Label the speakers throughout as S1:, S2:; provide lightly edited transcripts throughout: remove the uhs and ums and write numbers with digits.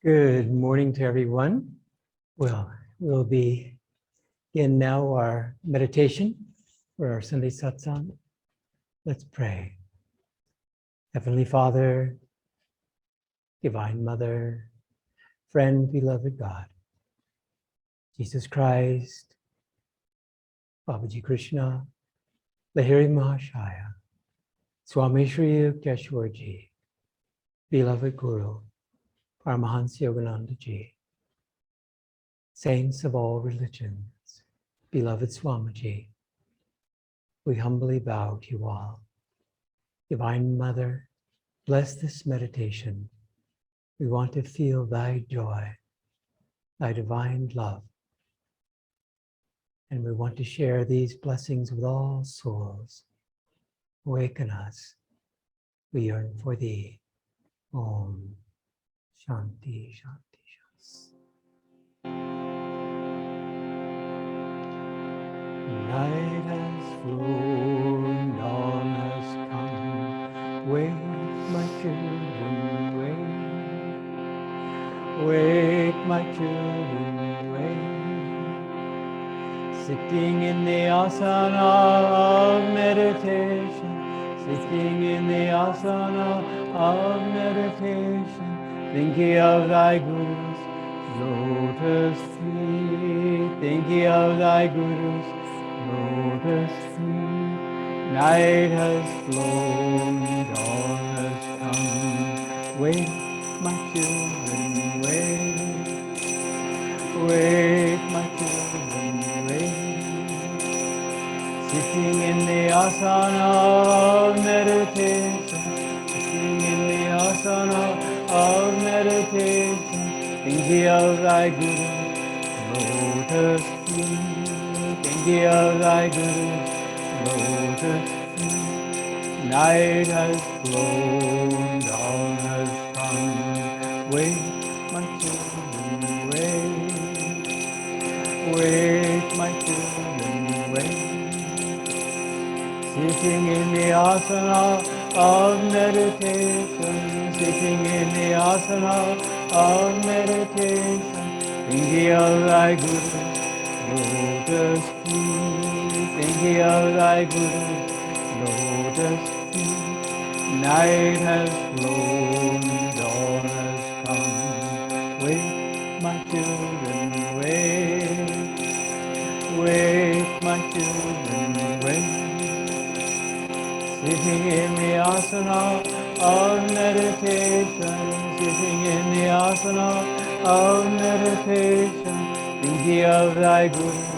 S1: Good morning to everyone. Well, we'll begin now our meditation for our Sunday Satsang. Let's pray. Heavenly Father, Divine Mother, friend, beloved God, Jesus Christ, Babaji Krishna, Lahiri Mahashaya, Swami Shri Yukteswarji, beloved Guru, Paramahansa Yogananda Ji, saints of all religions, beloved Swamiji, we humbly bow to you all. Divine Mother, bless this meditation. We want to feel thy joy, thy divine love. And we want to share these blessings with all souls. Awaken us. We yearn for thee. Om Shanti Shanti Shanti. Night has flown, dawn has come. Wake, my children, wake. Wake, my children, wake. Sitting in the asana of meditation, sitting in the asana of meditation, thinking of thy Guru's lotus feet, thinking of thy Guru's lotus feet. Night has flown, dawn has come. Wake, my children, wake. Wake, my children, wake. Sitting in the asana of meditation, sitting in the asana of meditation, thinking of thy Guru, lotus feet, thinking of thy Guru, lotus feet. Night has flown, dawn has come. Wake, my children, wake. Wake, my children, wake. Sitting in the asana of meditation, sitting in the asana of meditation, thinking of thy Guru, lotus feet, thinking of thy Guru, lotus feet. Night has flown, dawn has come. Wake, my children, wake. Wake, my children, wake. Sitting in the asana of meditation, sitting in the asana of meditation, thinking of thy Guru's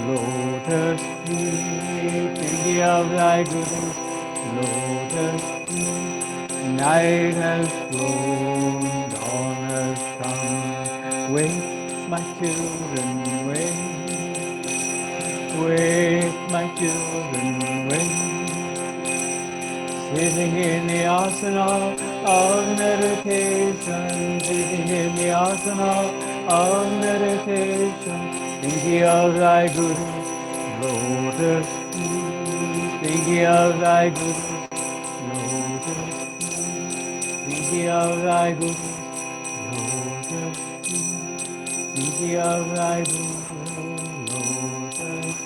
S1: lotus feet, thinking of thy Guru's lotus feet. Night has flown, dawn has come. Wake, my children, wake. Wake, my children, wake. Sitting in the asana of meditation, sitting in the asana of meditation, thinking of thy Guru's lotus feet, thinking of thy Guru's lotus feet, thinking of thy Guru's lotus feet, thinking of thy Guru's lotus feet.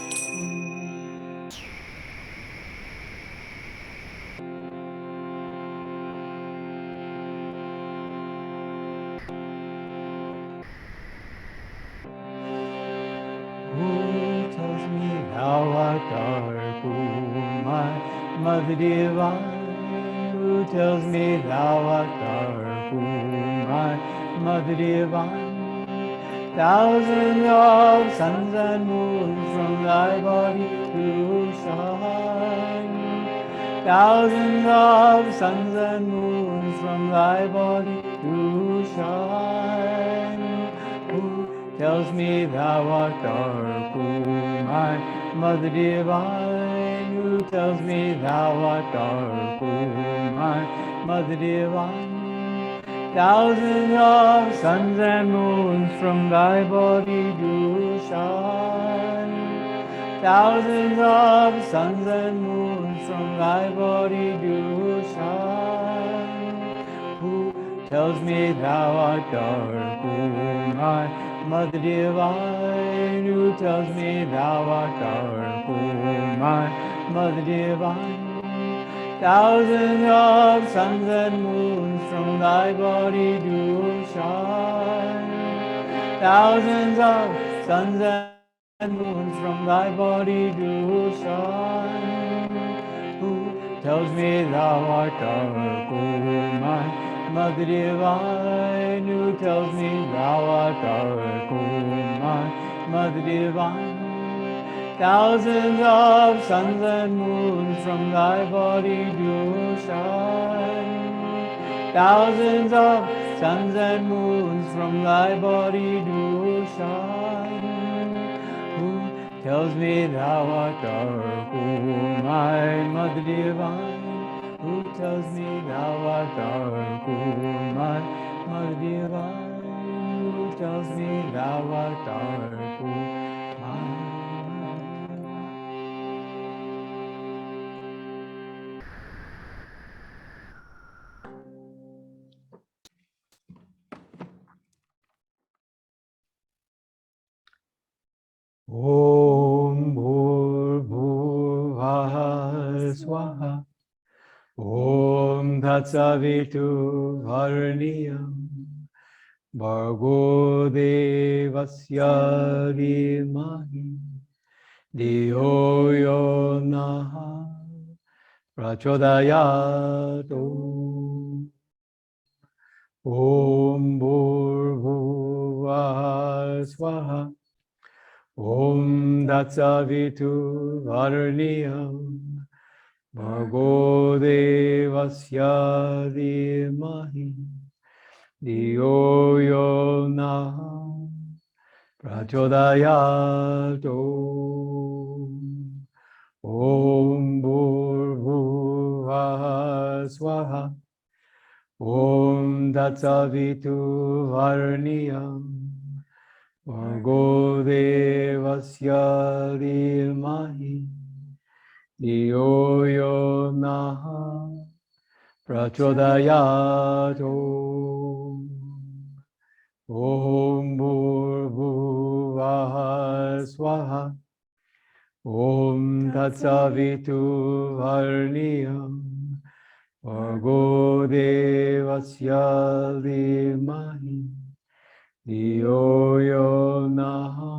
S1: Mother divine, who tells me thou art dark, my mother divine. Thousands of suns and moons from thy body do shine. Thousands of suns and moons from thy body do shine. Who tells me thou art dark, my mother divine? Who tells me thou art dark, my mother divine? Thousands of suns and moons from thy body do shine. Thousands of suns and moons from thy body do shine. Who tells me thou art dark, O my Mother Divine, who tells me thou art dark, O my Mother Divine. Thousands of suns and moons from thy body do shine. Thousands of suns and moons from thy body do shine. Who tells me thou art dark, O my Mother Divine? Who tells me thou art dark, O my Mother Divine? Thousands of suns and moons from thy body do shine. Thousands of suns and moons from thy body do shine. Who tells me thou art dark, O my Mother Divine? Who tells me thou art dark, O my Mother Divine? Who tells me thou art dark, O my Om Bhurbhuvah Swaha Om Tatsavitu Varniyam Bhargo Devasya Dhimahi Dhiyo Yo Naha Prachodayatu Om Bhurbhuvah Swaha Om Tatsavitu Varniyam Bhargo Devasya Dhimahi Dhiyo Yo Naha Prachodayatu Om Bhurbhuvah Swaha Om Tatsavitu Varniyam Bhargo Devasya Dhimahi Dhiyo Yo Naha Prachodayatu Om Bhurbhuvah Swaha Om Tatsavitu Varniyam Bhargo Devasya Dhimahi Dhiyo Yo Naha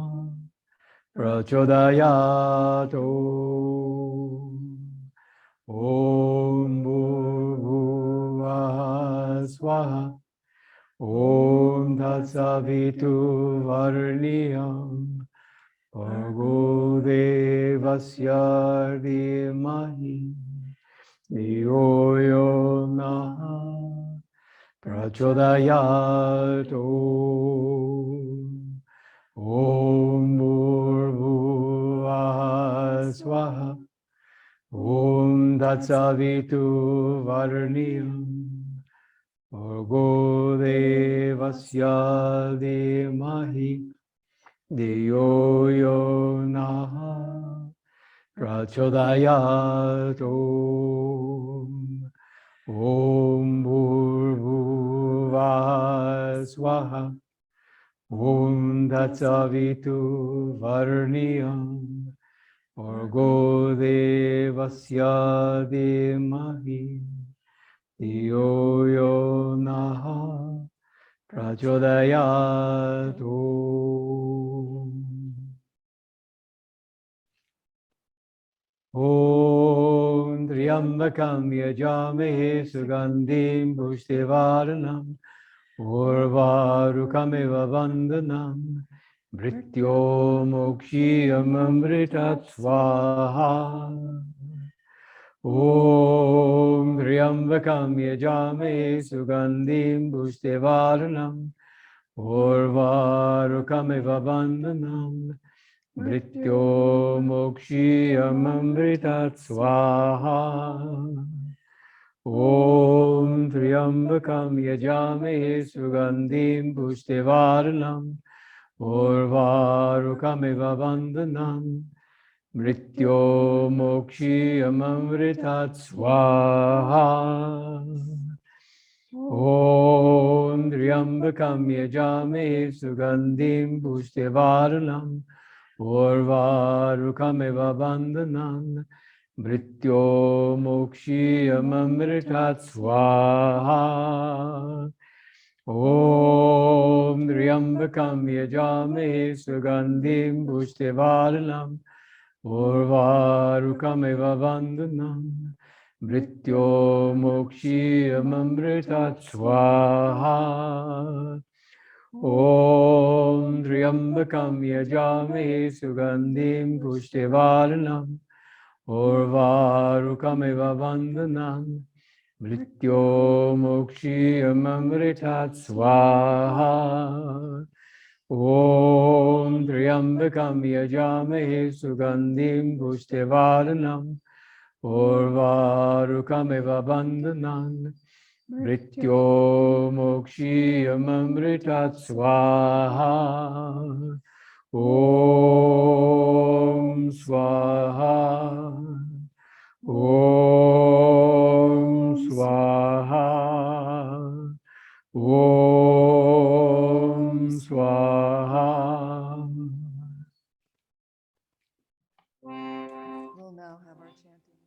S1: Prachodayatu Om Bhurbhuvah Swaha Om Tatsavitu Varniyam Bhargo Devasya Dhimahi Dhiyo Yo Naha Prachodayatu Om Bhurbhuvah Swaha Om Tatsavitu Varniyam Bhargo Devasya Dhimahi Dhiyo Yo Naha Prachodayatu Om Bhurbhuvah Swaha Om Tatsavitu Varniyam Bhargo Devasya Dhimahi Dhiyo Yo Naha Prachodayatu Om Triambakam Yajamahe Sugandhim Pushtivaranam Urvarukamiva Vandanam Mrityo Mokshiyam Amritat Swaha Om Triambakam Yajamahe Sugandhim Pushtivaranam Urvarukamiva Vandanam Mrityo Mokshiyam Amritat Swaha Om Triambakam Yajamahe Sugandhim Pushtivaranam Urvarukamiva Vandanam Mrityo Mokshiyam Amritat Swaha Om Triambakam Yajame Sugandhim Pushtivaranam Urvarukamiva Bandhanam Mrityo Mokshiyamamritat Swaha. Om Triambakam Yajame Sugandhim Pushtivaranam Urvarukamiva Bandhanam Mrityo Mokshiyamamritat Swaha. Om Triambakam Yajame Sugandhim Pushtivaranam Urvarukamiva Bandhanam Mrityo Mokshiyamamritat Swaha. Om Triambakam Yajame Sugandhim Pushtivaranam Urvarukamiva Bandhanan Mrityo Mokshiyamamritat Swaha. Om Swaha. Om Swaha. Om Swaha.
S2: We'll now have our chanting.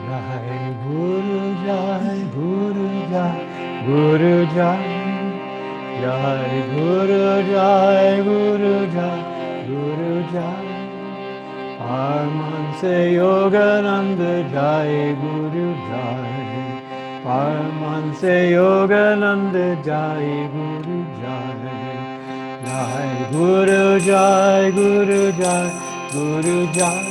S1: Jai Guru Jai Guru Jai Guru Jai Jai Guru Jai Guru Jai Guru Jai Paramahansa Yogananda Jai Guru Jai Paramahansa Yogananda Jai Guru Jai Jai Guru Jai Guru Jai Guru Jai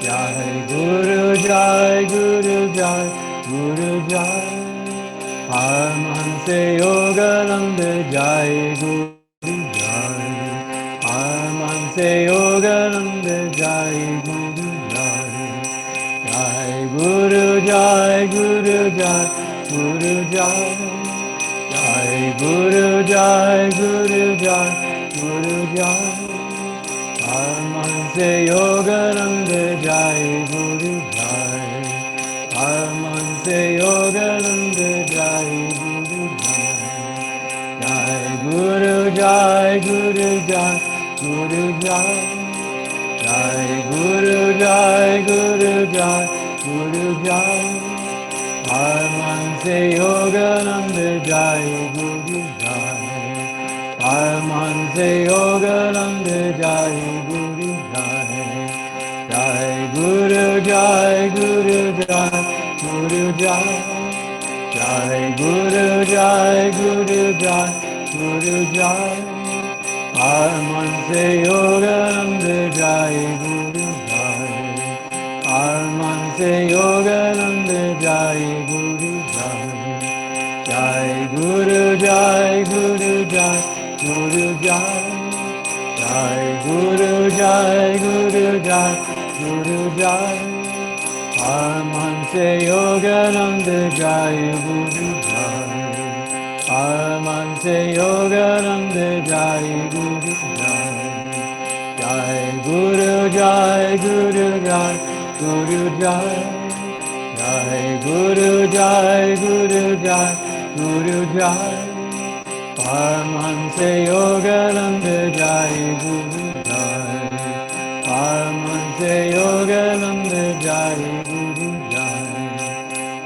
S1: Jai Guru Jai Guru Jai Guru Jai Paramahansa Yogananda Jai Guru Jai Paramahansa Yogananda Jai Guru Jai Jai Guru Jai Guru Jai Guru Jai Jai Guru Jai Guru Jai Guru Jai Paramahansa Yogananda Jai Guru Jai Paramahansa Yogananda Jai Guru Jai Jai Guru Jai Guru Jai Guru Jai Jai Guru Jai Guru Jai Guru Jai Paramahansa Yogananda Jai Guru Jai Paramahansa Yogananda Jai Guru Jai Jai Guru Jai Guru Jai Guru Jai Jai Guru Jai Guru Jai Guru Jai Paramahansa Yogananda Jai Guru Jai Paramahansa Yogananda Jai Guru Jai Jai Guru Jai Guru Jai Guru Jai Jai Guru Jai Guru Jai Guru Jai Paramahansa Yogananda Jai Guru Jai Paramahansa Yogananda Jai Guru Jai Jai Guru Jai Guru Jai Guru Jai Jai Guru Jai Guru Jai Guru Jai Paramahansa Yogananda Jai Guru Jai Paramahansa Yogananda Jai Guru Jai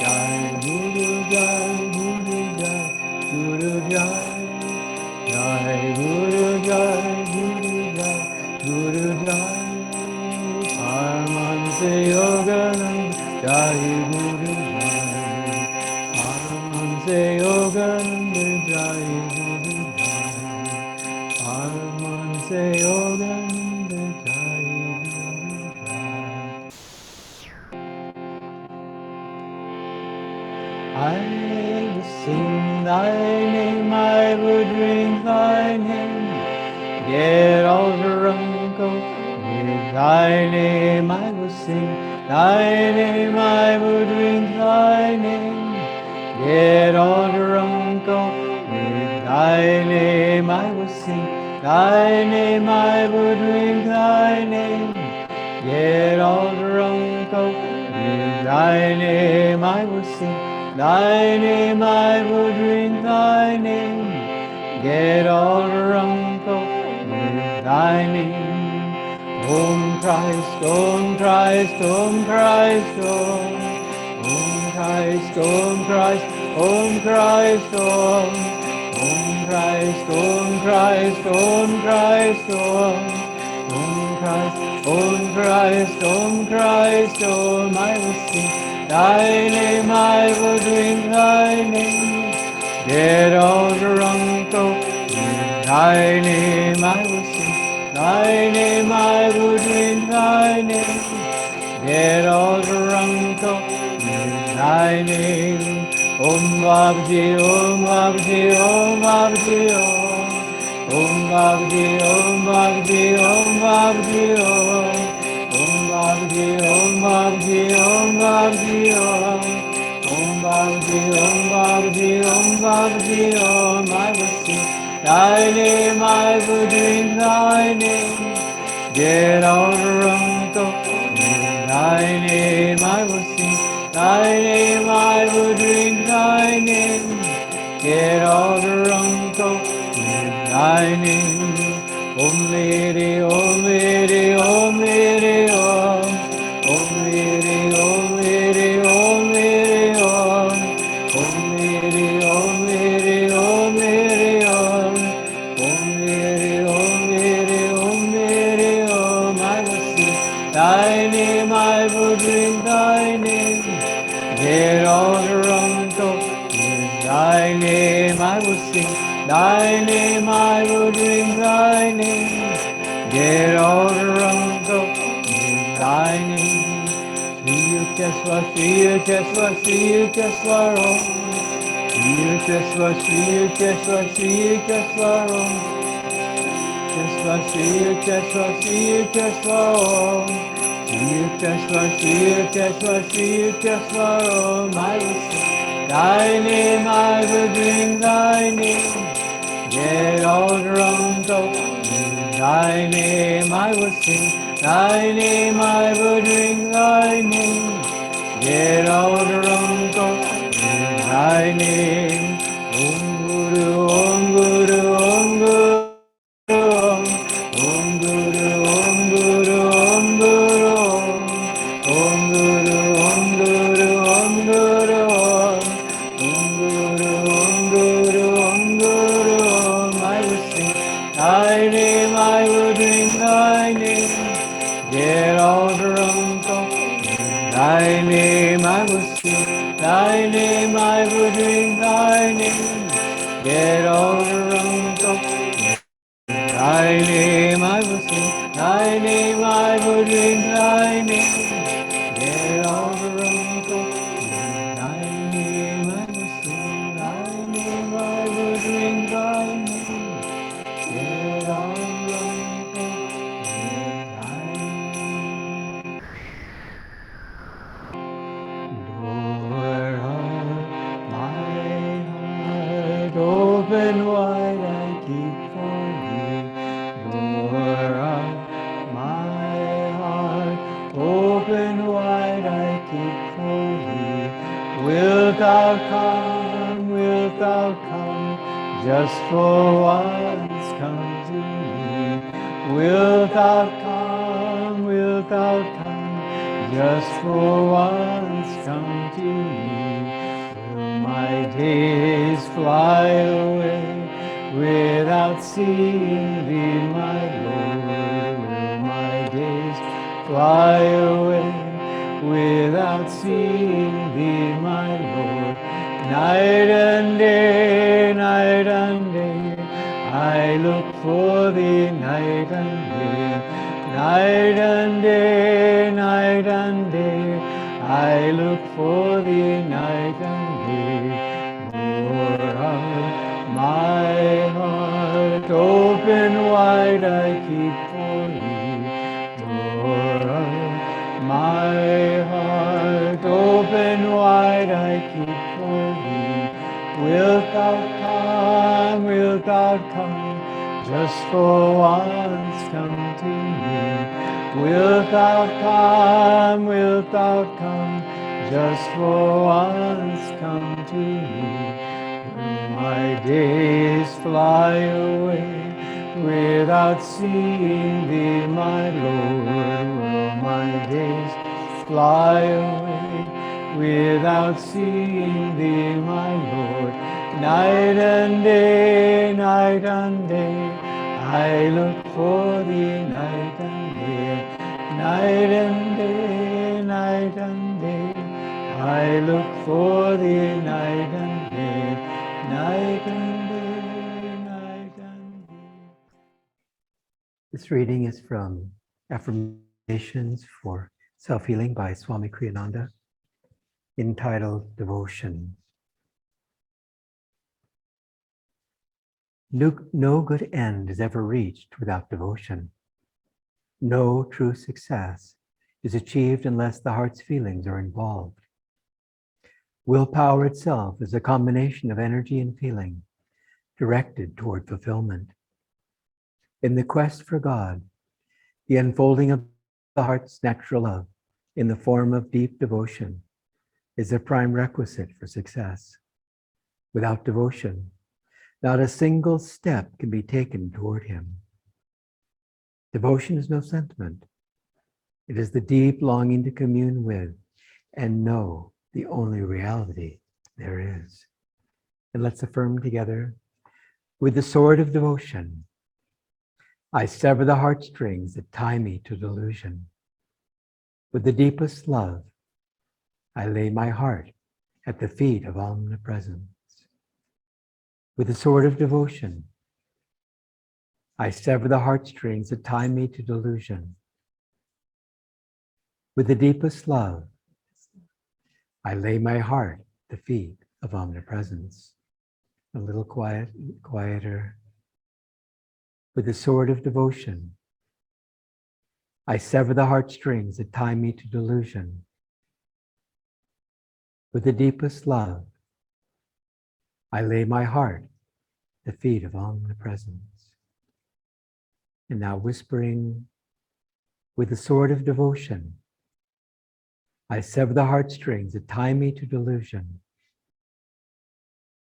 S1: Jai Guru Jai Guru Jai Guru Jai Jai Guru Jai Guru Jai Guru Jai Paramahansa Yogananda Jai Guru Jai Paramahansa Yogananda Jai Guru Jai Paramahansa Yogananda Jai Guru Jai. I would sing thy name, I would drink thy name, get all drunk with thy name. I would sing thy name, I would drink thy name, get all drunk with thy name. I would sing thy name, I would drink thy name, get all drunk with thy name. I would sing Thy name I will drink, thy name. Get all drunk with thy name. Om Christ, Om Christ, Om Christ, Om. Om Christ, Om Christ, Om Christ, Om. Om Christ, Om Christ, Om Christ, Om. Om Christ, Om Christ, Om Christ, Om. I will sing thy name, I will drink thy name. Get all drunk, oh, in thy name I will sing, thy name I will drink, thy name. Get all drunk, oh, in thy name. Om Babji, Om Babji, Om Babji, Om. Om Babji, Om Babji, Om Babji, Om. Om Babji, Om Babji, Om Babji, Om. Om Babji, Om Babji, Om Babji, Om. I will sing thy name, I will drink thy name. Get all drunk, oh, in thy name I will sing, thy name I will drink thy name. Get all drunk, oh, in thy name. Om Lady, Om Lady, Om Lady, Om. Om Lady, Om Lady, Om Lady, Om. Om Lady, Om Lady, Om Lady, Om. Om Lady, Om Lady, Om Lady, Om. I will sing thy name, I will drink thy name. Get all drunk, oh, in thy name I will sing, thy name I will drink thy name. Get all drunk, oh, in thy name. Shri Yukteswa, Shri Yukteswa, Shri Yukteswa, Om. Shri Yukteswa, Shri Yukteswa, Shri Yukteswa, Om. Yukteswa, Shri Yukteswa, Shri Yukteswa, Om. Shri Yukteswa, Shri Yukteswa, Shri Yukteswa, Om. I will sing thy name, I will drink thy name. Get all drunk, oh, in thy name I will sing, thy name I will drink thy name. Get all drunk, oh, in thy name. Om Guru, Om Guru, Om Guru. Om Guru, Om Guru, Om Guru, Om Guru, Om Guru, Om Guru, Om Guru, Om Guru, Om Guru, Om. I will sing thy name, I will drink thy name. Get all drunk, oh, in thy name I will sing, thy name I will drink thy name. Get all drunk, oh, thy name I will sing, thy name I will drink thy name. Get all drunk, oh, thy name I will sing, thy name I will drink thy name. Get all drunk, oh, thy name. Door of my heart open wide, I keep for thee. Door of my heart open wide, I keep for thee. Wilt thou come, wilt thou come, just for once come to me. Wilt thou come, wilt thou come, just for once come to me. Will my days fly away without seeing thee, my Lord? Will my days fly away without seeing thee, my Lord? Night and day, night and day, I look for thee, night and day. Night and day, night and day, I look for thee, night and day. Door of my heart open wide, I keep for thee. Door of my heart open wide, I keep for thee. Wilt thou come, wilt thou come, just for once come to me. Wilt thou come, just for once come to me. Will my days fly away without seeing thee, my Lord? Will my days fly away without seeing thee, my Lord? Night and day, I look for thee, night and day. Night and day, I look for thee, night and day, night and day, night and day.
S3: This reading is from Affirmations for Self-Healing by Swami Kriyananda, entitled Devotion. No good end is ever reached without devotion. No true success is achieved unless the heart's feelings are involved. Willpower itself is a combination of energy and feeling directed toward fulfillment. In the quest for God, the unfolding of the heart's natural love in the form of deep devotion is a prime requisite for success. Without devotion, not a single step can be taken toward Him. Devotion is no sentiment. It is the deep longing to commune with and know the only reality there is. And let's affirm together, with the sword of devotion, I sever the heartstrings that tie me to delusion. With the deepest love, I lay my heart at the feet of omnipresence. With the sword of devotion, I sever the heartstrings that tie me to delusion. With the deepest love, I lay my heart at the feet of omnipresence. A little quieter. With the sword of devotion, I sever the heartstrings that tie me to delusion. With the deepest love, I lay my heart at the feet of omnipresence. And now whispering, with the sword of devotion, I sever the heartstrings that tie me to delusion.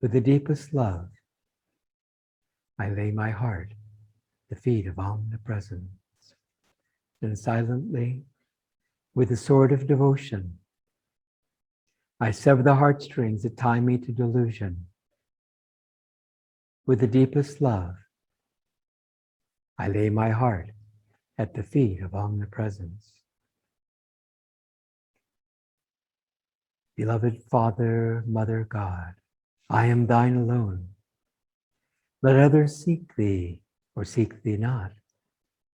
S3: With the deepest love, I lay my heart at the feet of omnipresence. And silently, with the sword of devotion, I sever the heartstrings that tie me to delusion. With the deepest love, I lay my heart at the feet of omnipresence. Beloved Father, Mother God, I am thine alone. Let others seek thee or seek thee not.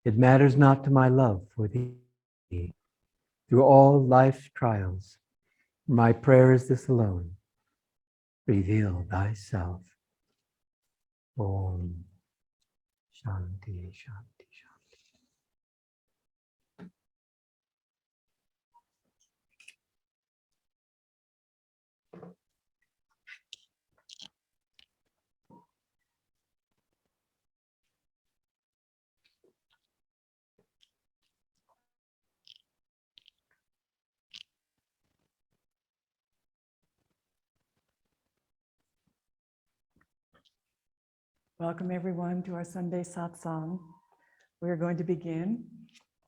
S3: It matters not to my love for thee. Through all life's trials, my prayer is this alone. Reveal thyself. Om Shanti, Shanti, Shanti.
S2: Welcome everyone to our Sunday Satsang. We are going to begin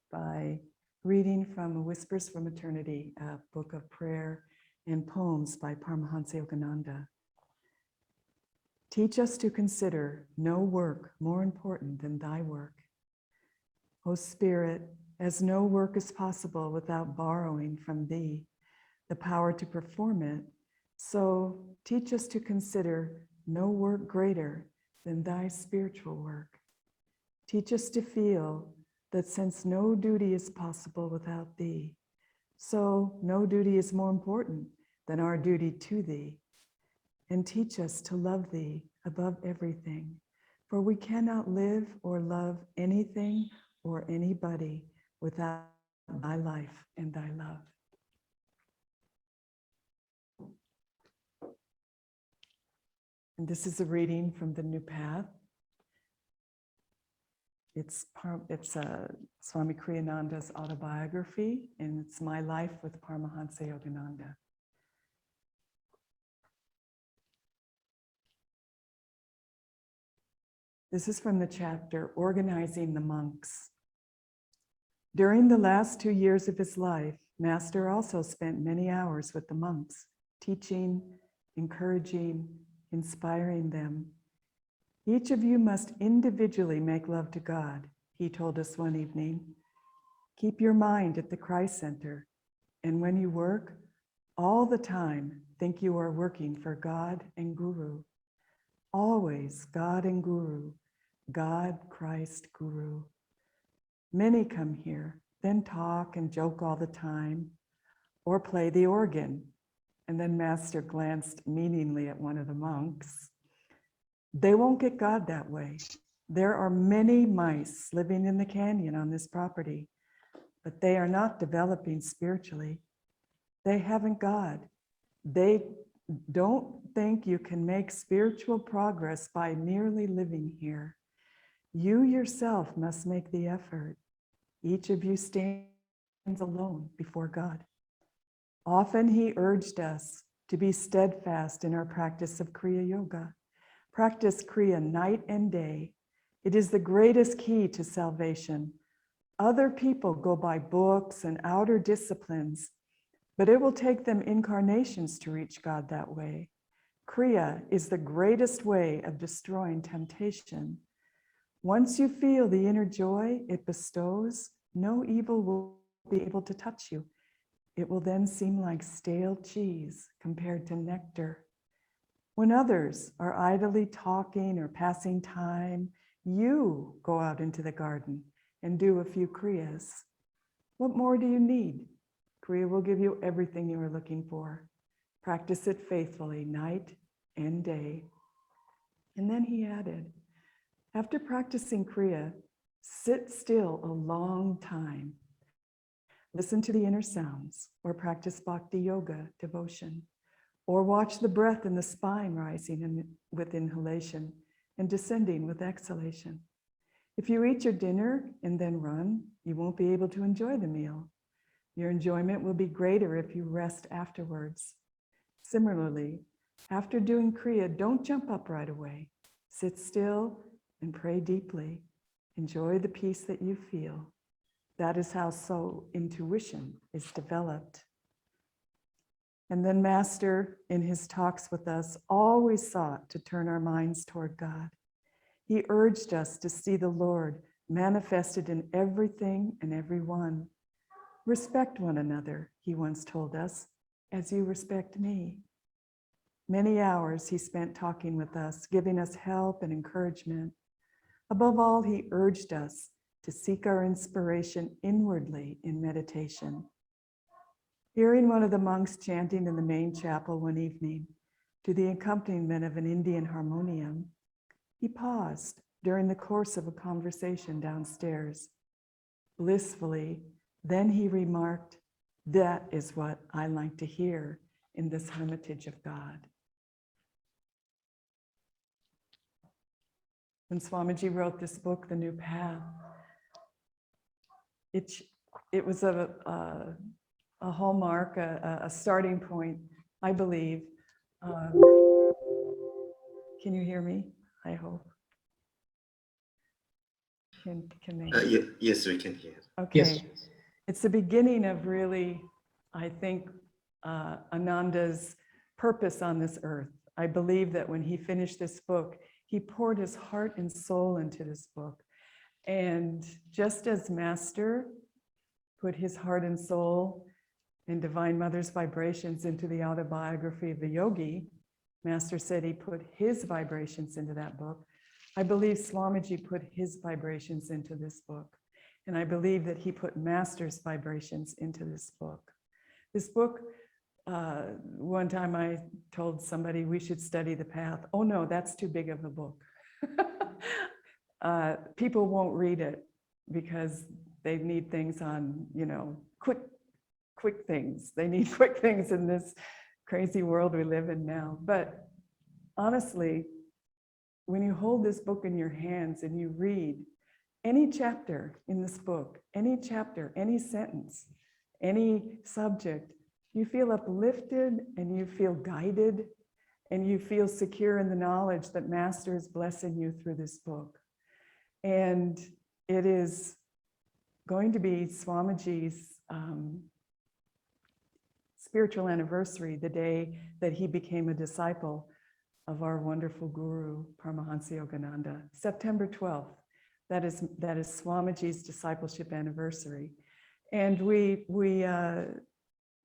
S2: by reading from Whispers from Eternity, a book of prayer and poems by Paramahansa Yogananda. Teach us to consider no work more important than thy work. O Spirit, as no work is possible without borrowing from thee the power to perform it, so teach us to consider no work greater than thy spiritual work. Teach us to feel that since no duty is possible without thee, so no duty is more important than our duty to thee. And teach us to love thee above everything, for we cannot live or love anything or anybody without thy life and thy love. And this is a reading from the New Path. It's Swami Kriyananda's autobiography, and it's My Life with Paramahansa Yogananda. This is from the chapter, Organizing the Monks. During the last 2 years of his life, Master also spent many hours with the monks, teaching, encouraging, inspiring them. Each of you must individually make love to God, he told us one evening. Keep your mind at the Christ Center, and when you work, all the time, think you are working for God and Guru. Always God and Guru, God, Christ, Guru. Many come here, then talk and joke all the time, or play the organ. And then Master glanced meaningly at one of the monks. They won't get God that way. There are many mice living in the canyon on this property, but they are not developing spiritually. They haven't God. They don't think you can make spiritual progress by merely living here. You yourself must make the effort. Each of you stands alone before God. Often he urged us to be steadfast in our practice of Kriya Yoga. Practice Kriya night and day. It is the greatest key to salvation. Other people go by books and outer disciplines, but it will take them incarnations to reach God that way. Kriya is the greatest way of destroying temptation. Once you feel the inner joy it bestows, no evil will be able to touch you. It will then seem like stale cheese compared to nectar. When others are idly talking or passing time, you go out into the garden and do a few kriyas. What more do you need? Kriya will give you everything you are looking for. Practice it faithfully, night and day. And then he added, after practicing Kriya, sit still a long time. Listen to the inner sounds, or practice bhakti yoga, devotion, or watch the breath in the spine rising with inhalation and descending with exhalation. If you eat your dinner and then run, you won't be able to enjoy the meal. Your enjoyment will be greater if you rest afterwards. Similarly, after doing Kriya, don't jump up right away. Sit still and pray deeply. Enjoy the peace that you feel. That is how soul intuition is developed. And then Master, in his talks with us, always sought to turn our minds toward God. He urged us to see the Lord manifested in everything and everyone. Respect one another, he once told us, as you respect me. Many hours he spent talking with us, giving us help and encouragement. Above all, he urged us to seek our inspiration inwardly in meditation. Hearing one of the monks chanting in the main chapel one evening to the accompaniment of an Indian harmonium, he paused during the course of a conversation downstairs. Blissfully, then he remarked, "That is what I like to hear in this hermitage of God." When Swamiji wrote this book, The New Path, it was a hallmark, a starting point, I believe. Can you hear me? I hope. Can they?
S4: Yes, we can hear.
S2: Okay.
S4: Yes.
S2: It's the beginning of really, I think, Ananda's purpose on this earth. I believe that when he finished this book, he poured his heart and soul into this book. And just as Master put his heart and soul and Divine Mother's vibrations into the autobiography of the yogi, Master said he put his vibrations into that book. I believe Swamiji put his vibrations into this book. And I believe that he put Master's vibrations into this book. This book, one time I told somebody we should study the path. Oh no, that's too big of a book. People won't read it because they need things on, quick things. They need quick things in this crazy world we live in now. But honestly, when you hold this book in your hands and you read any chapter in this book, any chapter, any sentence, any subject, you feel uplifted and you feel guided and you feel secure in the knowledge that Master is blessing you through this book. And it is going to be Swamiji's spiritual anniversary, the day that he became a disciple of our wonderful guru, Paramahansa Yogananda, September 12th. That is Swamiji's discipleship anniversary. And we are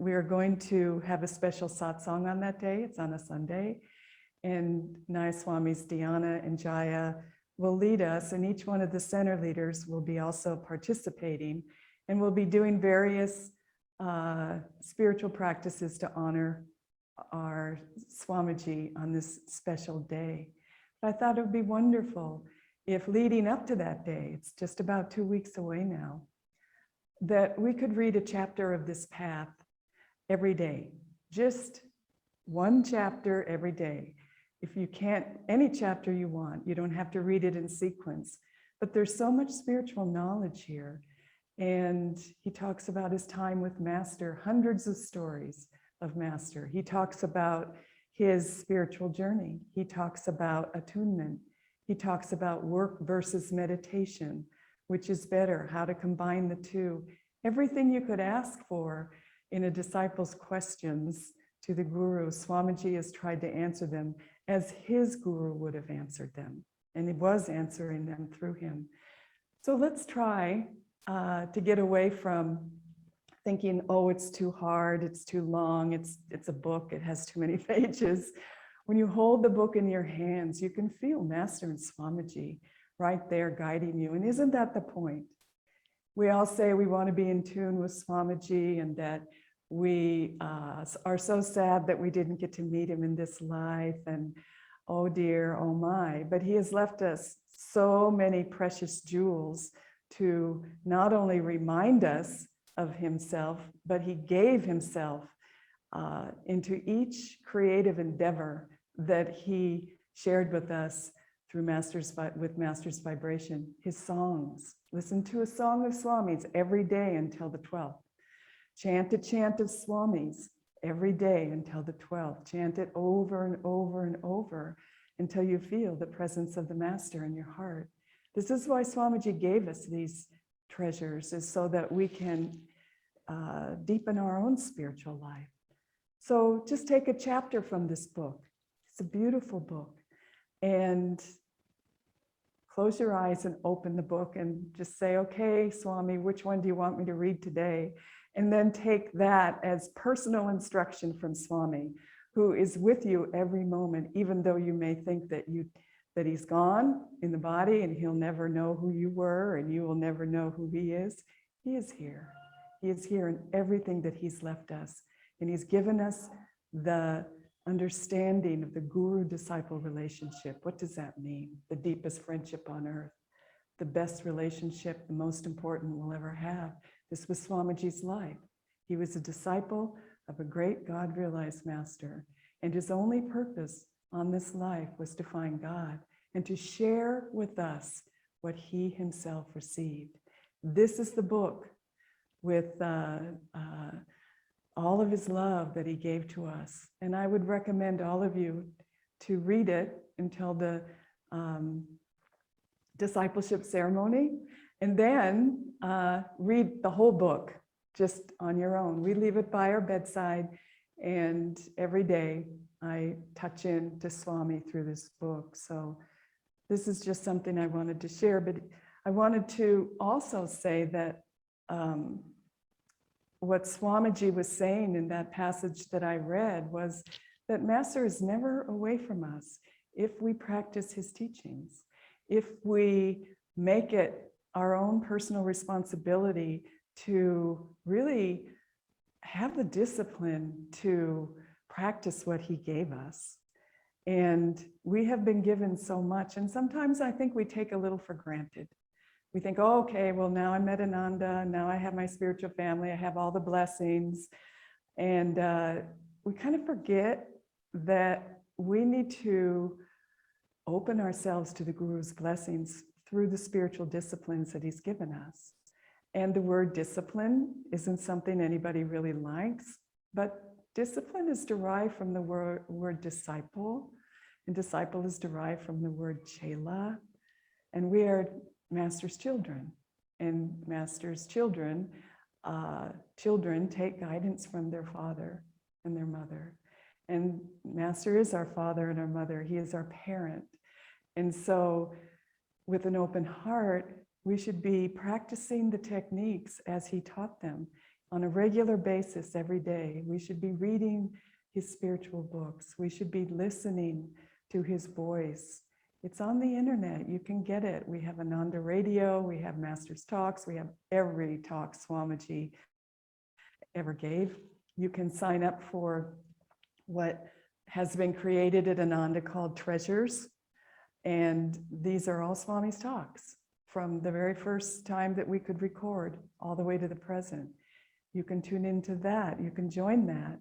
S2: going to have a special satsang on that day. It's on a Sunday. And Nayaswami's Dhyana and Jaya will lead us, and each one of the center leaders will be also participating, and we'll be doing various spiritual practices to honor our Swamiji on this special day. But I thought it would be wonderful if leading up to that day, it's just about 2 weeks away now, that we could read a chapter of this path every day, just one chapter every day. If you can't, any chapter you want, you don't have to read it in sequence, but there's so much spiritual knowledge here. And he talks about his time with Master, hundreds of stories of Master. He talks about his spiritual journey. He talks about attunement. He talks about work versus meditation, which is better, how to combine the two. Everything you could ask for in a disciple's questions to the Guru, Swamiji has tried to answer them as his Guru would have answered them. And he was answering them through him. So let's try to get away from thinking, oh, it's too hard, it's too long, it's a book, it has too many pages. When you hold the book in your hands, you can feel Master and Swamiji right there guiding you. And isn't that the point? We all say we want to be in tune with Swamiji, and that we are so sad that we didn't get to meet him in this life, and oh dear, oh my. But he has left us so many precious jewels to not only remind us of himself, but he gave himself into each creative endeavor that he shared with us through Master's vibration. His songs. Listen to a song of Swami's every day until the 12th. Chant a chant of Swami's every day until the 12th. Chant it over and over and over until you feel the presence of the Master in your heart. This is why Swamiji gave us these treasures, is so that we can deepen our own spiritual life. So just take a chapter from this book. It's a beautiful book. And close your eyes and open the book and just say, okay, Swami, which one do you want me to read today? And then take that as personal instruction from Swami, who is with you every moment, even though you may think that he's gone in the body and he'll never know who you were and you will never know who he is. He is here. He is here in everything that he's left us. And he's given us the understanding of the guru-disciple relationship. What does that mean? The deepest friendship on earth, the best relationship, the most important we'll ever have. This was Swamiji's life. He was a disciple of a great God-realized Master, and his only purpose on this life was to find God and to share with us what he himself received. This is the book with all of his love that he gave to us. And I would recommend all of you to read it until the discipleship ceremony, and then read the whole book just on your own. We leave it by our bedside, and every day I touch in to Swami through this book. So this is just something I wanted to share, but I wanted to also say that what Swamiji was saying in that passage that I read was that Master is never away from us if we practice his teachings, if we make it our own personal responsibility to really have the discipline to practice what he gave us. And we have been given so much, and sometimes I think we take a little for granted. We think, oh, okay, well, now I met Ananda, now I have my spiritual family, I have all the blessings. And we kind of forget that we need to open ourselves to the Guru's blessings through the spiritual disciplines that he's given us. And the word discipline isn't something anybody really likes, but Discipline is derived from the word disciple, and disciple is derived from the word chela, and we are Master's children, and Master's children, children take guidance from their father and their mother, and Master is our father and our mother. He is our parent, and so with an open heart, we should be practicing the techniques as he taught them on a regular basis every day. We should be reading his spiritual books. We should be listening to his voice. It's on the internet. You can get it. We have Ananda Radio. We have Master's Talks. We have every talk Swamiji ever gave. You can sign up for what has been created at Ananda called Treasures. And these are all Swami's talks from the very first time that we could record all the way to the present. You can tune into that. You can join that.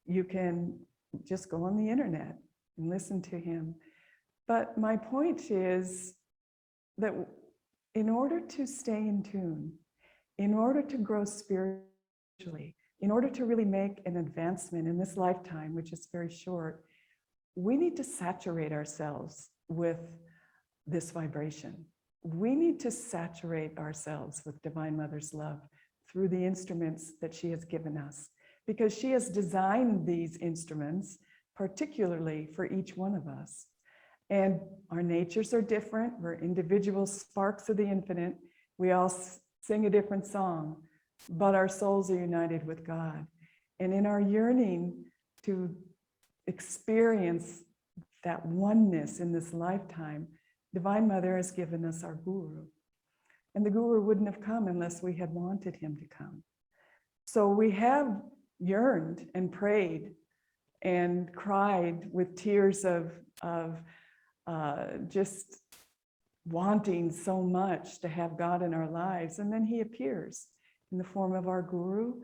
S2: You can just go on the internet and listen to him. But my point is that in order to stay in tune, in order to grow spiritually, in order to really make an advancement in this lifetime, which is very short, we need to saturate ourselves with this vibration. We need to saturate ourselves with Divine Mother's love through the instruments that she has given us, because she has designed these instruments particularly for each one of us. And our natures are different. We're individual sparks of the infinite. We all sing a different song, but our souls are united with God. And in our yearning to experience that oneness in this lifetime, Divine Mother has given us our guru. And the guru wouldn't have come unless we had wanted him to come. So we have yearned and prayed and cried with tears of just wanting so much to have God in our lives. And then he appears in the form of our guru.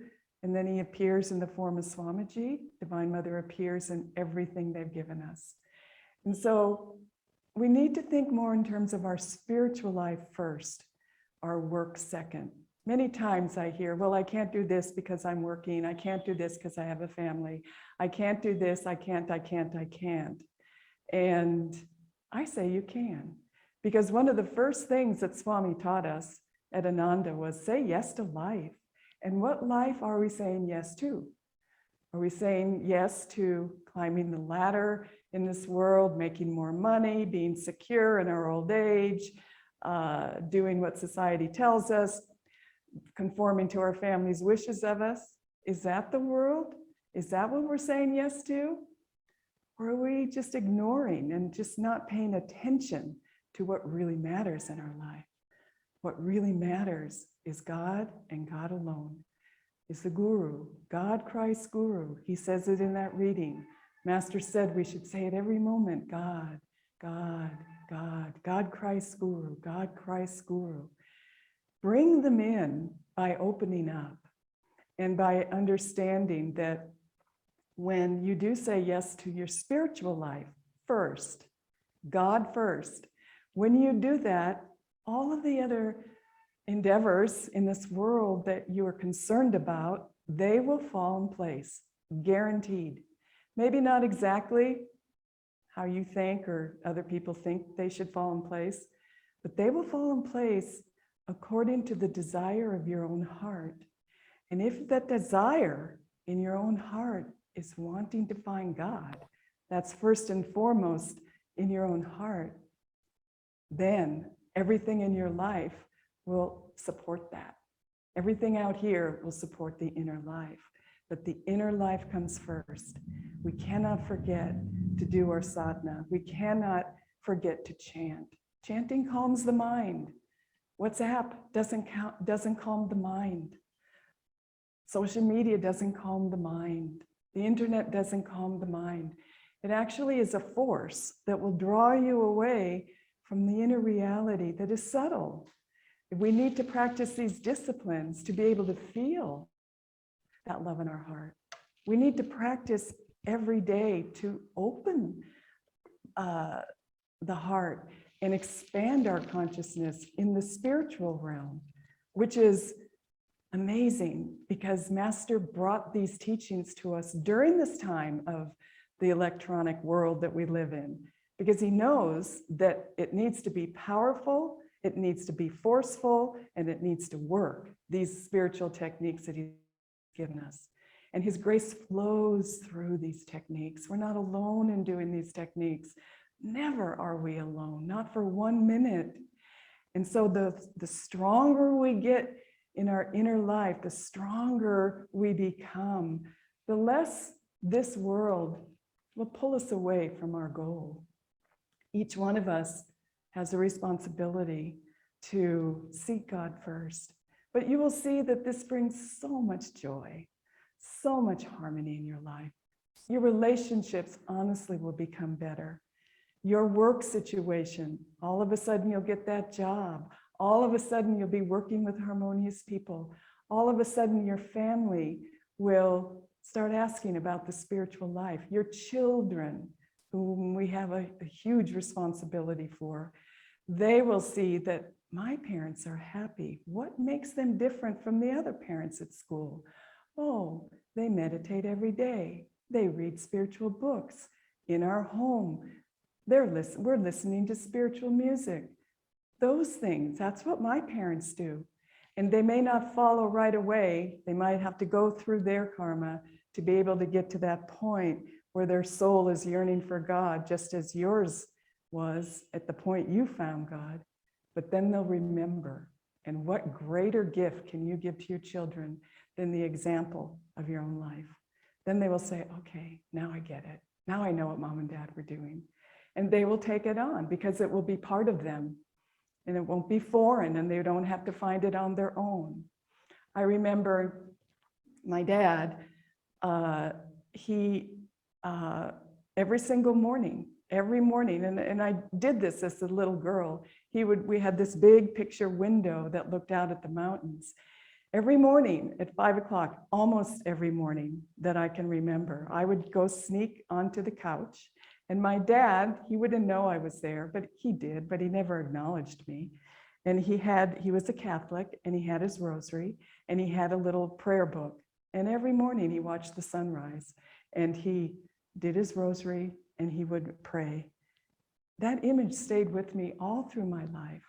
S2: And then he appears in the form of Swamiji. Divine Mother appears in everything they've given us. And so we need to think more in terms of our spiritual life first, our work second. Many times I hear, well, I can't do this because I'm working. I can't do this because I have a family. I can't do this. I can't. And I say you can. Because one of the first things that Swami taught us at Ananda was say yes to life. And what life are we saying yes to? Are we saying yes to climbing the ladder in this world, making more money, being secure in our old age, doing what society tells us, conforming to our family's wishes of us? Is that the world? Is that what we're saying yes to? Or are we just ignoring and just not paying attention to what really matters in our life? What really matters is God and God alone, is the guru, God Christ guru. He says it in that reading. Master said we should say it every moment, God, God, God, God Christ guru, God Christ guru. Bring them in by opening up and by understanding that when you do say yes to your spiritual life first, God first, when you do that, all of the other endeavors in this world that you are concerned about, they will fall in place, guaranteed. Maybe not exactly how you think or other people think they should fall in place, but they will fall in place according to the desire of your own heart. And if that desire in your own heart is wanting to find God, that's first and foremost in your own heart, then everything in your life will support that. Everything out here will support the inner life, but the inner life comes first. We cannot forget to do our sadhana. We cannot forget to chant. Chanting calms the mind. WhatsApp doesn't calm the mind. Social media doesn't calm the mind. The internet doesn't calm the mind. It actually is a force that will draw you away from the inner reality that is subtle. We need to practice these disciplines to be able to feel that love in our heart. We need to practice every day to open the heart and expand our consciousness in the spiritual realm, which is amazing because Master brought these teachings to us during this time of the electronic world that we live in, because he knows that it needs to be powerful, it needs to be forceful, and it needs to work, these spiritual techniques that he's given us. And his grace flows through these techniques. We're not alone in doing these techniques. Never are we alone, not for 1 minute. And so the stronger we get in our inner life, the stronger we become, the less this world will pull us away from our goal. Each one of us has a responsibility to seek God first. But you will see that this brings so much joy, so much harmony in your life. Your relationships honestly will become better. Your work situation, all of a sudden you'll get that job. All of a sudden you'll be working with harmonious people. All of a sudden your family will start asking about the spiritual life. Your children, whom we have a huge responsibility for, they will see that my parents are happy. What makes them different from the other parents at school? Oh, they meditate every day. They read spiritual books. In our home, we're listening to spiritual music. Those things, that's what my parents do. And they may not follow right away. They might have to go through their karma to be able to get to that point where their soul is yearning for God, just as yours was at the point you found God. But then they'll remember. And what greater gift can you give to your children than the example of your own life? Then they will say, okay, now I get it. Now I know what mom and dad were doing. And they will take it on because it will be part of them. And it won't be foreign, and they don't have to find it on their own. I remember my dad, every single morning, and I did this as a little girl. We had this big picture window that looked out at the mountains. Every morning at 5 o'clock, almost every morning that I can remember, I would go sneak onto the couch. And my dad, he wouldn't know I was there, but he did, but he never acknowledged me. And he was a Catholic, and he had his rosary, and he had a little prayer book. And every morning he watched the sunrise, and he did his rosary, and he would pray. That image stayed with me all through my life.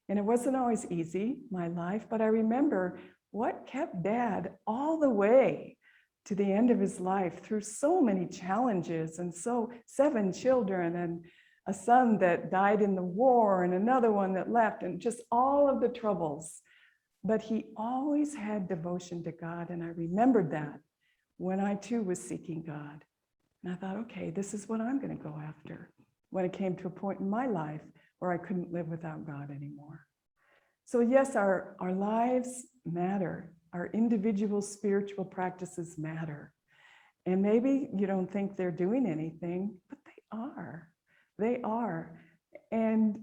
S2: And it wasn't always easy, my life, but I remember what kept Dad all the way to the end of his life through so many challenges, and 7 children, and a son that died in the war, and another one that left, and just all of the troubles. But he always had devotion to God, and I remembered that when I too was seeking God. And I thought, okay, this is what I'm going to go after when it came to a point in my life where I couldn't live without God anymore. So yes, our lives matter. Our individual spiritual practices matter. And maybe you don't think they're doing anything, but they are. They are. And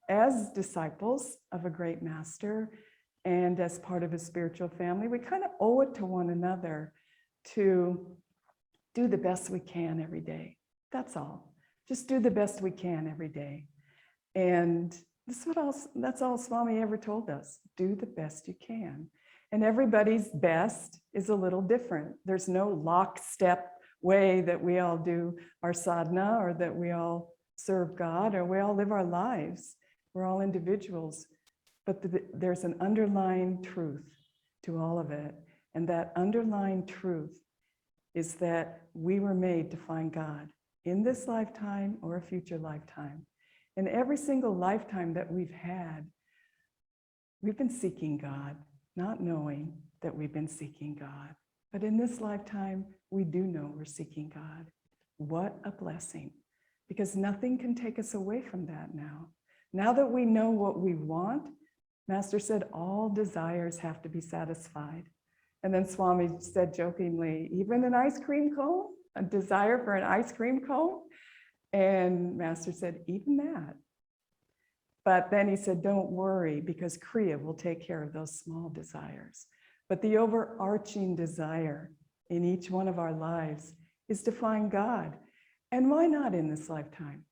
S2: as disciples of a great master and as part of a spiritual family, we kind of owe it to one another to do the best we can every day. That's all. Just do the best we can every day. And that's all Swami ever told us. Do the best you can. And everybody's best is a little different. There's no lockstep way that we all do our sadhana, or that we all serve God, or we all live our lives. We're all individuals. But there's an underlying truth to all of it. And that underlying truth is that we were made to find God in this lifetime or a future lifetime. And every single lifetime that we've had, we've been seeking God, not knowing that we've been seeking God. But in this lifetime, we do know we're seeking God. What a blessing, because nothing can take us away from that now. Now that we know what we want, Master said all desires have to be satisfied. And then Swami said jokingly, even an ice cream cone, a desire for an ice cream cone? And Master said, even that. But then he said, don't worry, because Kriya will take care of those small desires. But the overarching desire in each one of our lives is to find God. And why not in this lifetime?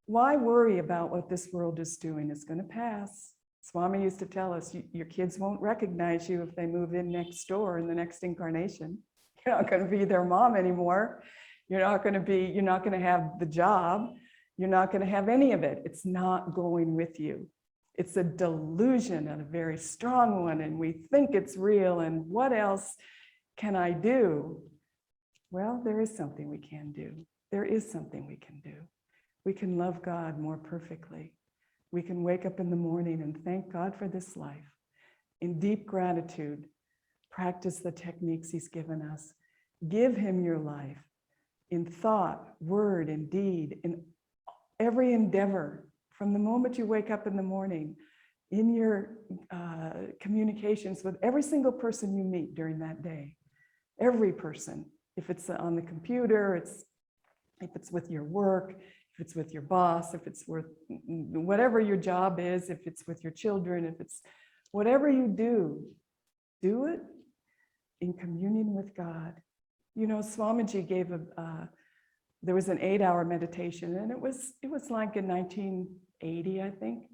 S2: Why worry about what this world is doing? It's going to pass. Swami used to tell us, your kids won't recognize you if they move in next door in the next incarnation. You're not going to be their mom anymore. You're not going to have the job. You're not going to have any of it. It's not going with you. It's a delusion, and a very strong one, and we think it's real, and what else can I do? Well, there is something we can do. There is something we can do. We can love God more perfectly. We can wake up in the morning and thank God for this life. In deep gratitude, practice the techniques He's given us. Give Him your life in thought, word, and deed, in every endeavor. From the moment you wake up in the morning, in your communications with every single person you meet during that day, every person, if it's on the computer, if it's with your work, if it's with your boss, if it's with whatever your job is, if it's with your children, if it's whatever you do it in communion with God. You know, Swamiji gave there was an 8-hour meditation, and it was like in 1980, I think.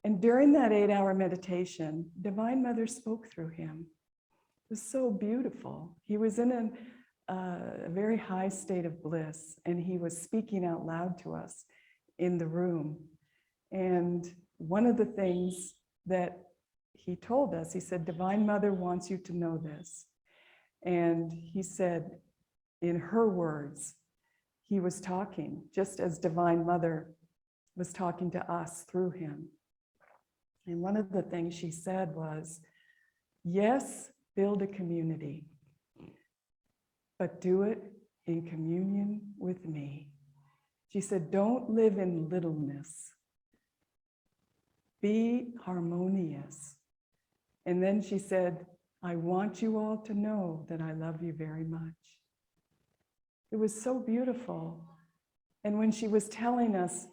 S2: And during that 8-hour meditation, Divine Mother spoke through him. It was so beautiful. He was in a very high state of bliss, and he was speaking out loud to us in the room. And one of the things that he told us, he said, Divine Mother wants you to know this. And he said, in her words, he was talking just as Divine Mother was talking to us through him. And one of the things she said was, yes, build a community, but do it in communion with me. She said, don't live in littleness. Be harmonious. And then she said, I want you all to know that I love you very much. It was so beautiful. And when she was telling us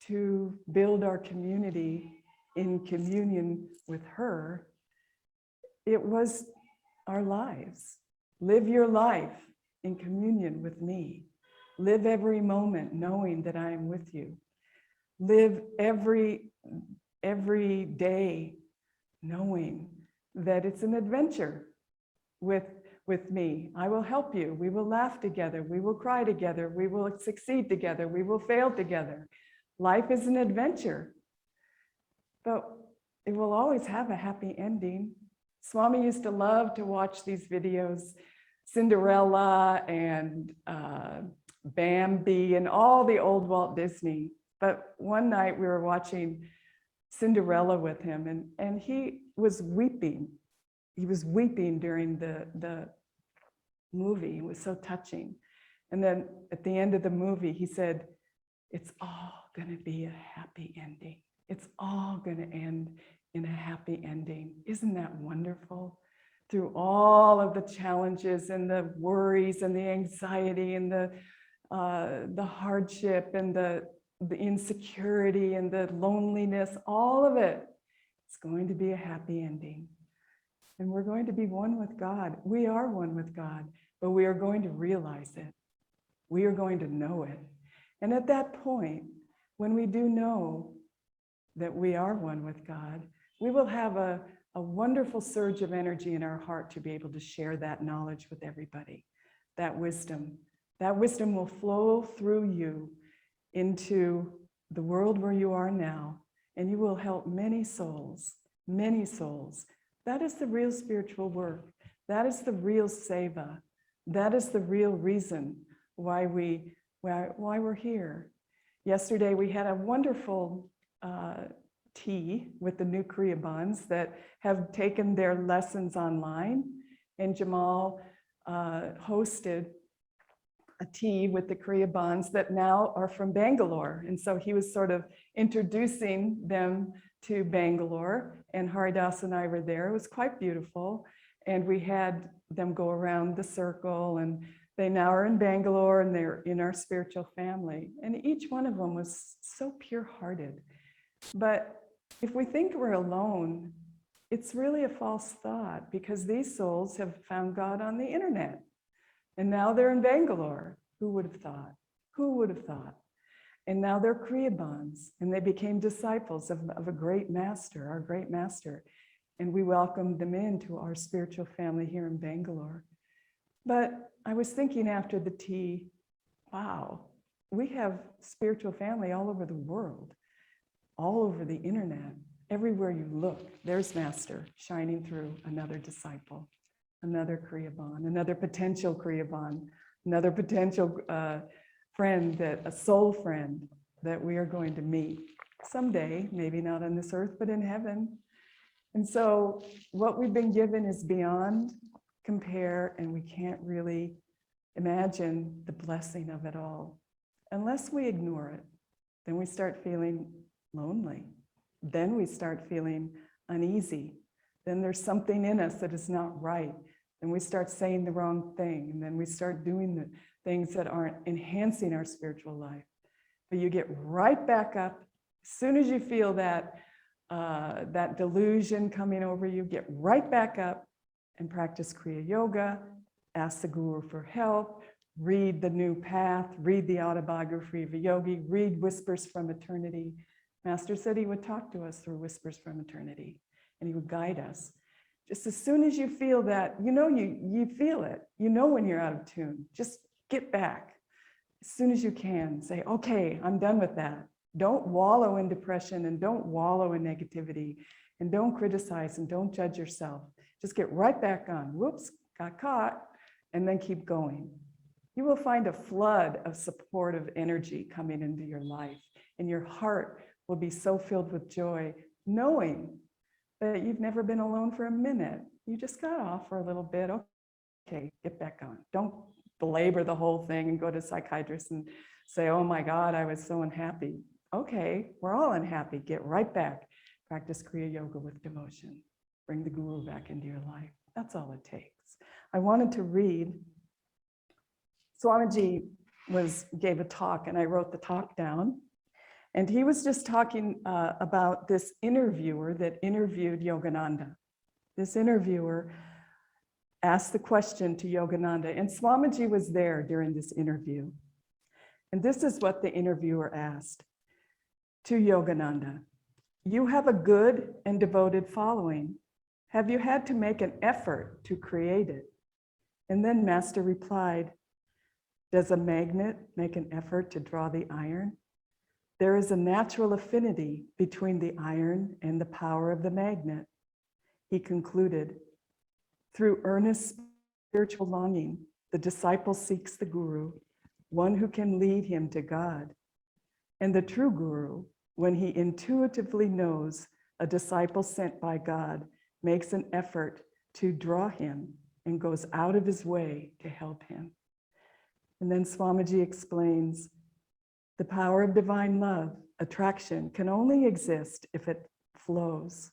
S2: to build our community in communion with her, it was our lives. Live your life in communion with me. Live every moment knowing that I am with you. Live every day knowing that it's an adventure with me. I will help you. We will laugh together. We will cry together. We will succeed together. We will fail together. Life is an adventure, but it will always have a happy ending. Swami used to love to watch these videos, Cinderella and Bambi and all the old Walt Disney. But one night we were watching Cinderella with him, and he was weeping. He was weeping during the movie. It was so touching. And then at the end of the movie, he said, it's all going to be a happy ending. It's all going to end in a happy ending. Isn't that wonderful? Through all of the challenges and the worries and the anxiety and the hardship and the insecurity and the loneliness, all of it, it's going to be a happy ending. And we're going to be one with God. We are one with God, but we are going to realize it. We are going to know it. And at that point, when we do know that we are one with God, we will have a wonderful surge of energy in our heart to be able to share that knowledge with everybody. That wisdom will flow through you into the world where you are now, and you will help many souls, many souls. That is the real spiritual work. That is the real seva. That is the real reason why we're here. Yesterday, we had a wonderful tea with the new Kriyabans that have taken their lessons online, and Jamal hosted a tea with the Kriyabans that now are from Bangalore. And so he was sort of introducing them to Bangalore, and Haridas and I were there. It was quite beautiful. And we had them go around the circle, and they now are in Bangalore, and they're in our spiritual family. And each one of them was so pure-hearted. But if we think we're alone, it's really a false thought, because these souls have found God on the internet. And now they're in Bangalore. Who would have thought? Who would have thought? And now they're Kriyabans, and they became disciples of a great master, our great master. And we welcomed them into our spiritual family here in Bangalore. But I was thinking after the tea, wow, we have spiritual family all over the world, all over the internet. Everywhere you look, there's Master shining through another disciple, another Kriyaban, another potential Kriyaban, another potential friend, a soul friend that we are going to meet someday, maybe not on this earth, but in heaven. And so what we've been given is beyond compare, and we can't really imagine the blessing of it all. Unless we ignore it, then we start feeling lonely. Then we start feeling uneasy. Then there's something in us that is not right. Then we start saying the wrong thing. And then we start doing the things that aren't enhancing our spiritual life. But you get right back up. As soon as you feel that, that delusion coming over you, get right back up and practice Kriya Yoga, ask the Guru for help, read the new path, read the autobiography of a yogi, read Whispers from Eternity. Master said he would talk to us through Whispers from Eternity, and he would guide us. Just as soon as you feel that, you feel it, when you're out of tune, just get back. As soon as you can, say, okay, I'm done with that. Don't wallow in depression, and don't wallow in negativity, and don't criticize, and don't judge yourself. Just get right back on. Whoops, got caught, and then keep going. You will find a flood of supportive energy coming into your life, and your heart will be so filled with joy, knowing that you've never been alone for a minute. You just got off for a little bit. Okay, get back on. Don't belabor the whole thing and go to a psychiatrist and say, oh my God, I was so unhappy. Okay, we're all unhappy. Get right back. Practice Kriya Yoga with devotion. Bring the Guru back into your life. That's all it takes. I wanted to read. Swamiji gave a talk, and I wrote the talk down. And he was just talking about this interviewer that interviewed Yogananda. This interviewer asked the question to Yogananda, and Swamiji was there during this interview. And this is what the interviewer asked to Yogananda. You have a good and devoted following. Have you had to make an effort to create it? And then Master replied, does a magnet make an effort to draw the iron? There is a natural affinity between the iron and the power of the magnet. He concluded, through earnest spiritual longing, the disciple seeks the Guru, one who can lead him to God. And the true Guru, when he intuitively knows a disciple sent by God, makes an effort to draw him and goes out of his way to help him. And then Swamiji explains, the power of divine love, attraction, can only exist if it flows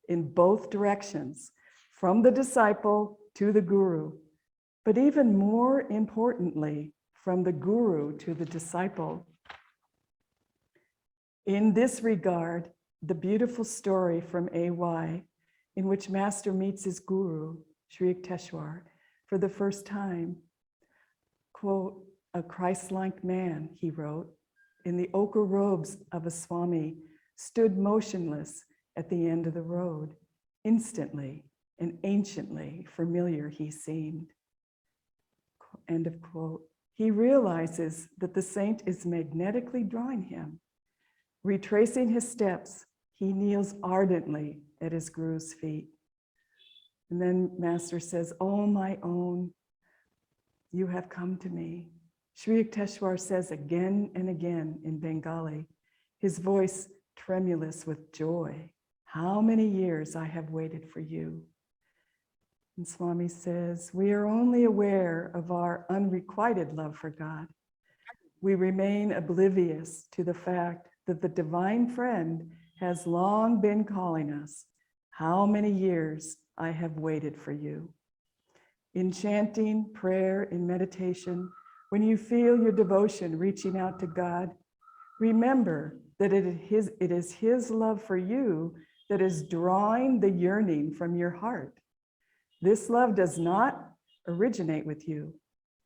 S2: in both directions, from the disciple to the Guru, but even more importantly, from the Guru to the disciple. In this regard, the beautiful story from AY, in which Master meets his Guru, Sri Yukteswar, for the first time, quote, a Christ-like man, he wrote, in the ochre robes of a Swami, stood motionless at the end of the road. Instantly and anciently familiar he seemed. End of quote. He realizes that the saint is magnetically drawing him. Retracing his steps, he kneels ardently at his Guru's feet. And then Master says, oh, my own, you have come to me. Sri Yukteswar says again and again in Bengali, his voice tremulous with joy, how many years I have waited for you. And Swami says, we are only aware of our unrequited love for God. We remain oblivious to the fact that the divine friend has long been calling us, how many years I have waited for you. In chanting, prayer, in meditation, when you feel your devotion reaching out to God, remember that it is His love for you that is drawing the yearning from your heart. This love does not originate with you.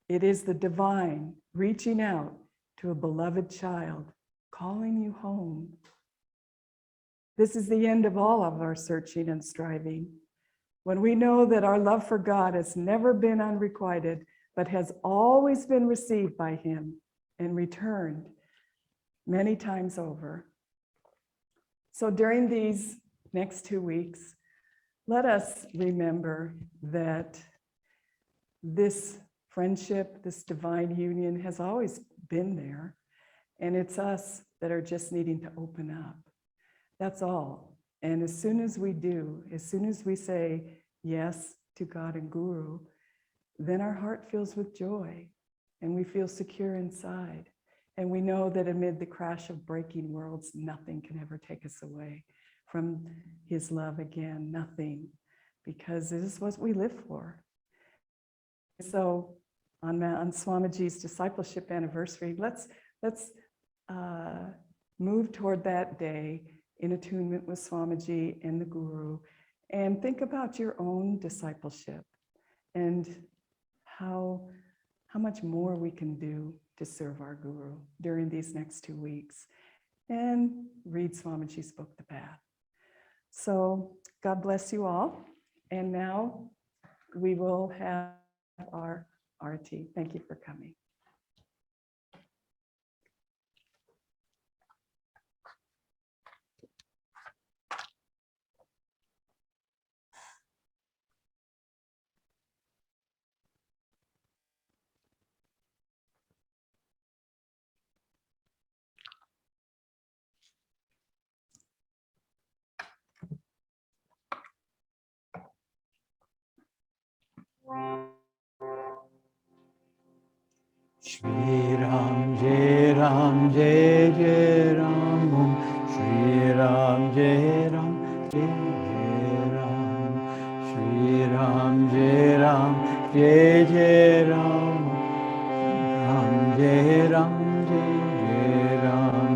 S2: It is the divine reaching out to a beloved child calling you home. This is the end of all of our searching and striving. When we know that our love for God has never been unrequited, but has always been received by Him and returned many times over. So during these next 2 weeks, let us remember that this friendship, this divine union has always been there, and it's us that are just needing to open up. That's all. And as soon as we do, as soon as we say yes to God and Guru, then our heart fills with joy and we feel secure inside. And we know that amid the crash of breaking worlds, nothing can ever take us away from His love again, nothing, because this is what we live for. So on Swamiji's discipleship anniversary, let's move toward that day in attunement with Swamiji and the Guru, and think about your own discipleship and how much more we can do to serve our Guru during these next 2 weeks, and read Swamiji's book, The Path. So God bless you all. And now we will have our Aarti. Thank you for coming.
S1: Shri Ram Jai Ram Jai Jai Ram Om Shri Ram Jai Ram Jai Jai Ram Shri Ram Jai Ram Jai Jai Ram Ram Jai Ram Jai Jai Ram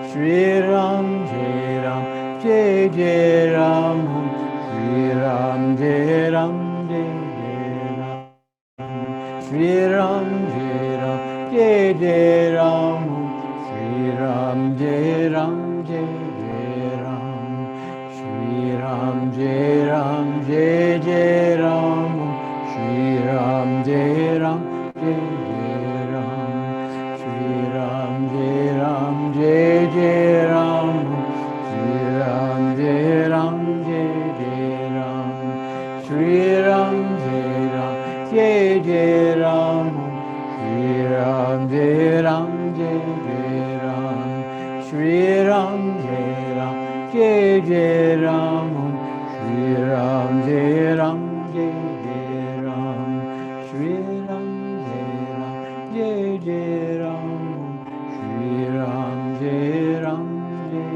S1: Shri Ram Jai Ram Jai Jai Ram Om Shri Ram Jai Ram Jai Jai Ram Shri Ram Jai Ram Jai Jai Ram Shri Ram Jai Ram Jai Jai Ram Shri Ram Jai Ram Jai Jai Ram Shri Ram Jai Ram Jai Jai Ram Shri Ram Jai Ram Jai Jai Ram Shri Ram Jai Ram Jai Jai Ram Shri Ram Jai Ram Jai Jai Ram Shri Ram Jai Ram Jai Jai Ram Shri Ram Jai Ram Jai Jai Ram Shri Ram Jai Ram Jai Jai Ram Shri Ram Jai Ram Jai Jai Ram Shri Ram Jai Ram Jai Jai Ram.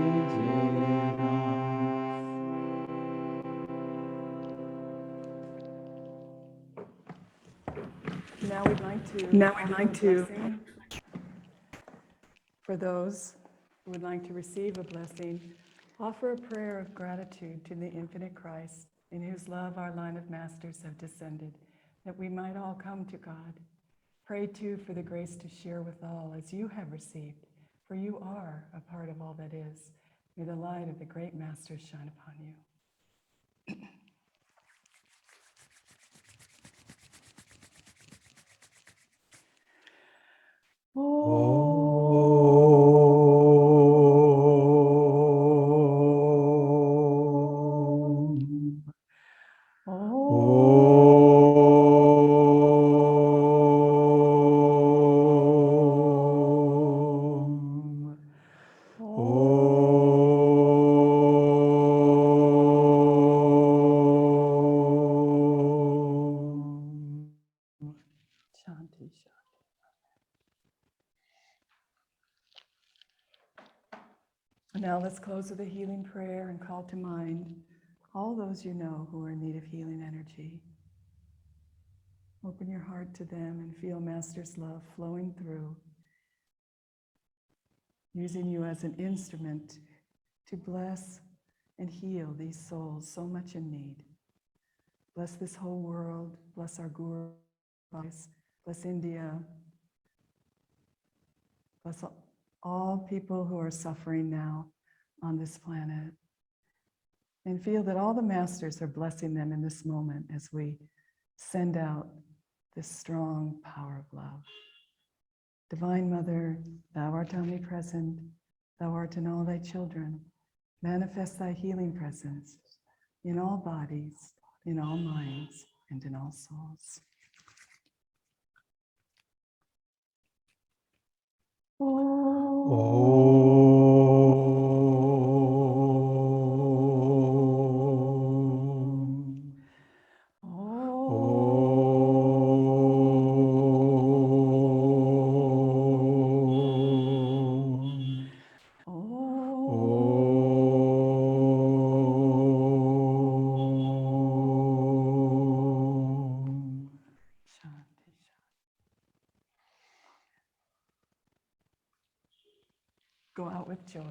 S2: Now we'd like to for those who would like to receive a blessing, offer a prayer of gratitude to the infinite Christ, in whose love our line of masters have descended, that we might all come to God. Pray too for the grace to share with all as you have received, for you are a part of all that is. May the light of the great masters shine upon you. Shanti, Shanti. Now let's close with a healing prayer and call to mind all those you know who are in need of healing energy. Open your heart to them and feel Master's love flowing through, using you as an instrument to bless and heal these souls so much in need. Bless this whole world, bless our Guru, bless India, bless all people who are suffering now on this planet. And feel that all the masters are blessing them in this moment as we send out this strong power of love. Divine Mother, thou art omnipresent, thou art in all thy children. Manifest thy healing presence in all bodies, in all minds, and in all souls. Go out with joy.